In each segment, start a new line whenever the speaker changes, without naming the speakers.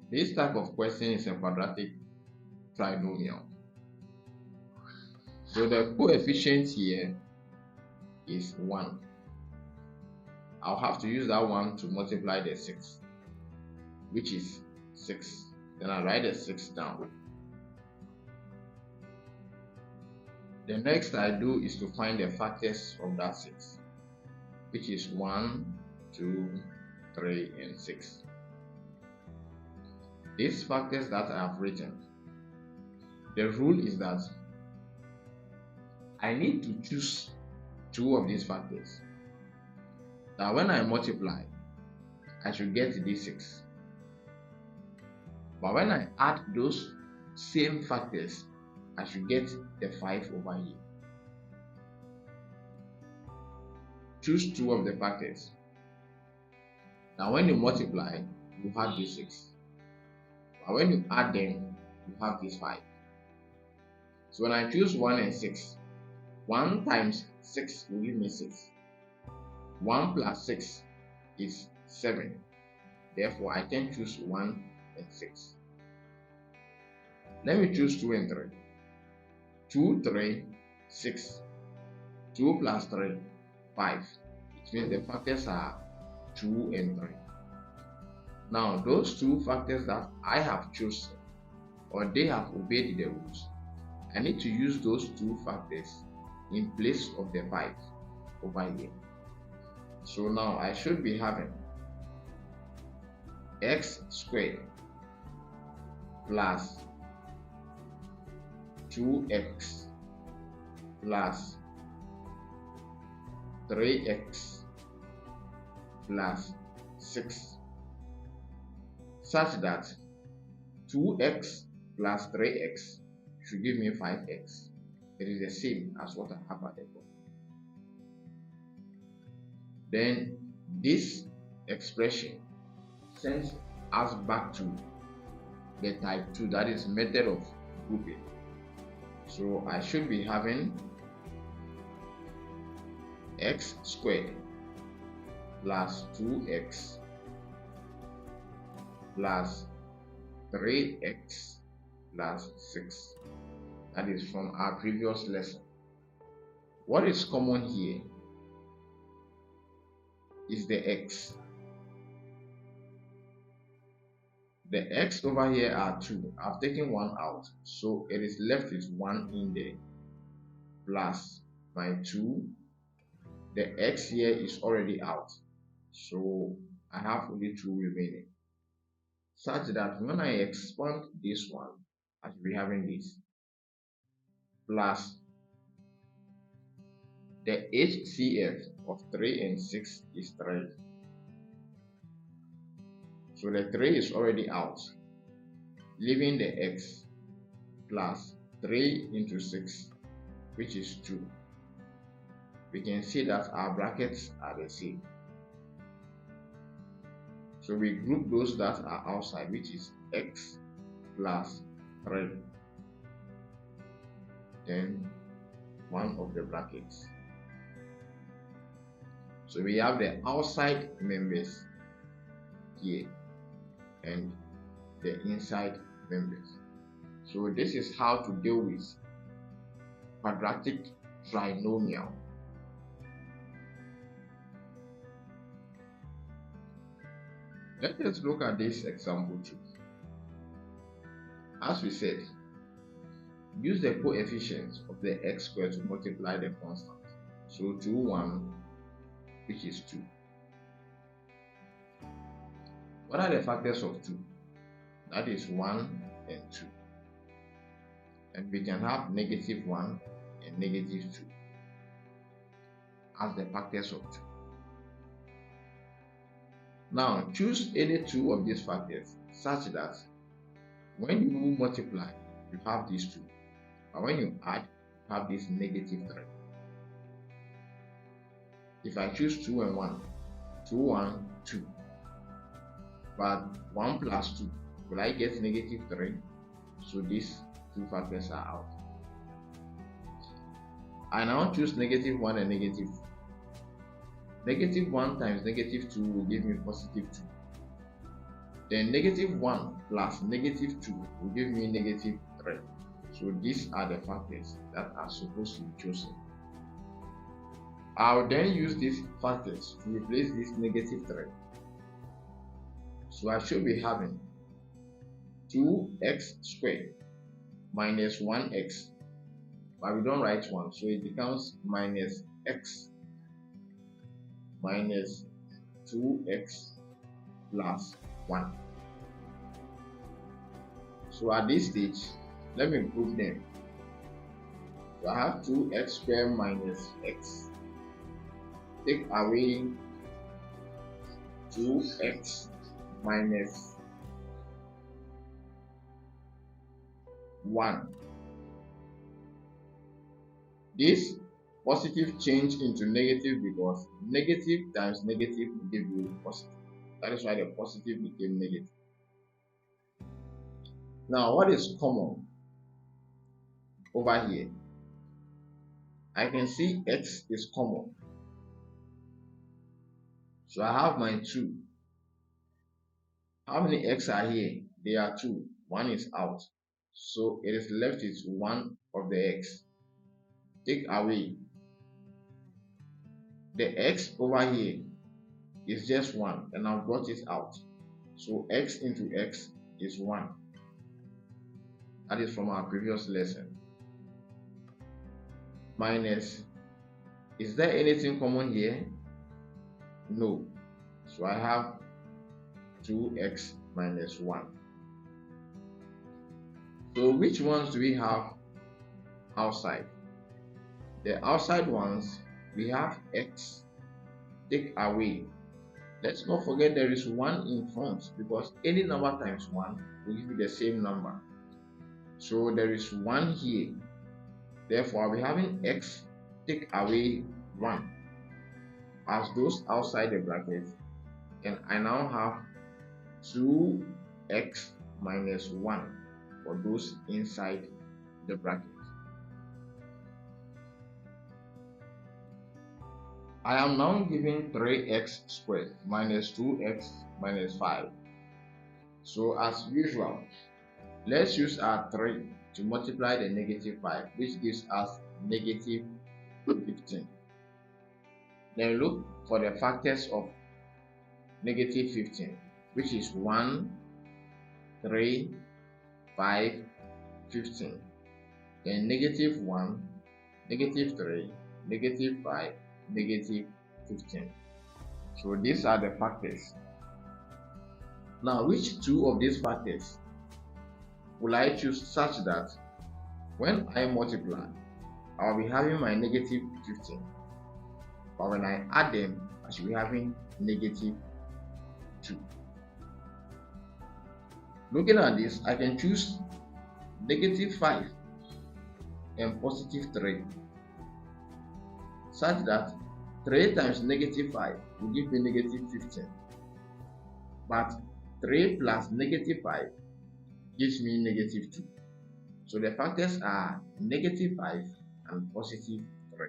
This type of question is a quadratic trinomial. So the coefficient here is 1. I'll have to use that 1 to multiply the 6, which is 6. Then I write the 6 down. The next I do is to find the factors of that 6, which is 1, 2, 3, and 6. These factors that I have written, the rule is that I need to choose 2 of these factors. Now when I multiply, I should get this 6. But when I add those same factors, I should get the 5 over here. Choose 2 of the factors. Now when you multiply, you have this 6. But when you add them, you have this 5. So when I choose 1 and 6, 1 times 6 will give me 6. 1 plus 6 is 7. Therefore, I can choose 1 and 6. Let me choose 2 and 3. 2, 3, 6. 2 plus 3, 5. It means the factors are 2 and 3. Now, those 2 factors that I have chosen, or they have obeyed the rules, I need to use those 2 factors in place of the 5 over here. So now I should be having x squared plus 2x plus 3x plus 6, such that 2x plus 3x should give me 5x. It is the same as what I have at the bottom. Then this expression sends us back to the type 2, that is method of grouping. So I should be having x squared plus 2x plus 3x plus 6. That is from our previous lesson. What is common here is the x. The x over here are 2. I've taken 1 out, so it is left with 1 in there, plus my 2. The x here is already out, so I have only 2 remaining, such that when I expand this one, I should be having this plus the HCF of 3 and 6 is 3. So the 3 is already out, leaving the x plus 3 into 6, which is 2. We can see that our brackets are the same. So we group those that are outside, which is x plus 3. Then one of the brackets. So we have the outside members here and the inside members. So this is how to deal with quadratic trinomial. Let us look at this example too. As we said, use the coefficients of the x squared to multiply the constant. So 2, 1, which is 2. What are the factors of 2? That is 1 and 2. And we can have -1 and -2 as the factors of 2. Now choose any 2 of these factors such that when you multiply, you have these 2. But when you add, you have this -3. If I choose 2 and 1, 2, 1, 2. But 1 plus 2, will I get -3? So these 2 factors are out. I now choose -1 and -2. -1 times -2 will give me +2. Then negative 1 plus negative 2 will give me negative 3. So these are the factors that are supposed to be chosen. I'll then use these factors to replace this negative 3. So I should be having 2x squared minus 1x, but we don't write 1, so it becomes minus x minus 2x plus 1. So at this stage, let me prove them. So I have 2x squared minus x. Take away 2x minus 1. This positive change into negative because negative times negative will give you positive. That is why the positive became negative. Now, what is common over here? I can see x is common. So I have my 2. How many x are here? There are 2. 1 is out. So it is left with 1 of the x. Take away. The x over here is just 1 and I've brought it out. So x into x is 1. That is from our previous lesson. Minus, is there anything common here? No. So I have 2x minus 1. So which ones do we have outside? The outside ones, we have x. Take away. Let's not forget there is 1 in front because any number times 1 will give you the same number. So there is 1 here. Therefore, I'll be having x take away 1 as those outside the bracket, and I now have 2x minus 1 for those inside the bracket. I am now given 3x squared minus 2x minus 5. So as usual, let's use our 3 to multiply the negative 5, which gives us negative 15. Then look for the factors of negative 15, which is 1, 3, 5, 15. Then negative 1, negative 3, negative 5, negative 15. So these are the factors. Now, which two of these factors will I choose such that when I multiply, I'll be having my negative 15. But when I add them, I should be having negative 2. Looking at this, I can choose negative 5 and positive 3, such that 3 times negative 5 will give me negative 15. But 3 plus negative 5 gives me negative 2. So the factors are negative 5 and positive 3.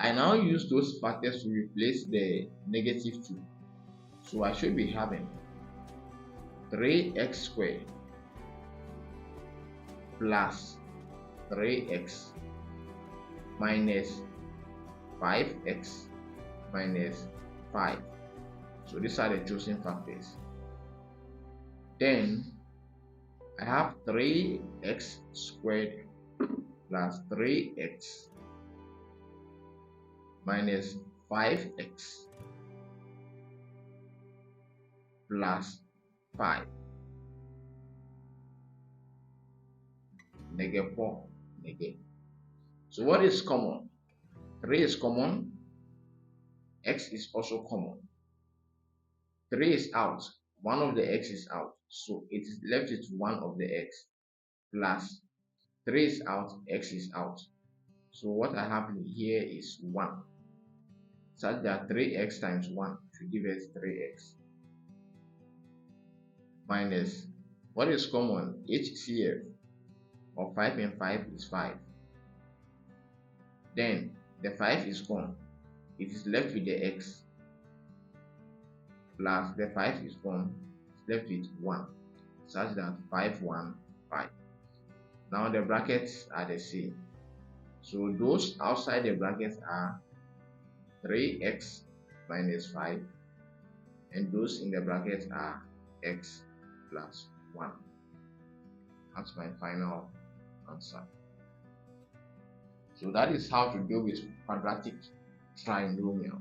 I now use those factors to replace the negative 2. So I should be having 3x squared plus 3x minus 5x minus 5. So these are the chosen factors. Then I have 3x squared plus 3x minus 5x plus 5. Negative 4, negative. So what is common? 3 is common. X is also common. 3 is out. 1 of the x is out. So it is left with 1 of the x plus 3 is out, x is out. So what I have here is 1. Such that 3x times 1 should give us 3x. Minus, what is common? HCF of 5 and 5 is 5. Then the 5 is gone. It is left with the x. plus the 5 is gone, it's left with 1, such that 5, 1, 5. Now the brackets are the same. So those outside the brackets are 3x minus 5, and those in the brackets are x plus 1. That's my final answer. So that is how to deal with quadratic trinomial.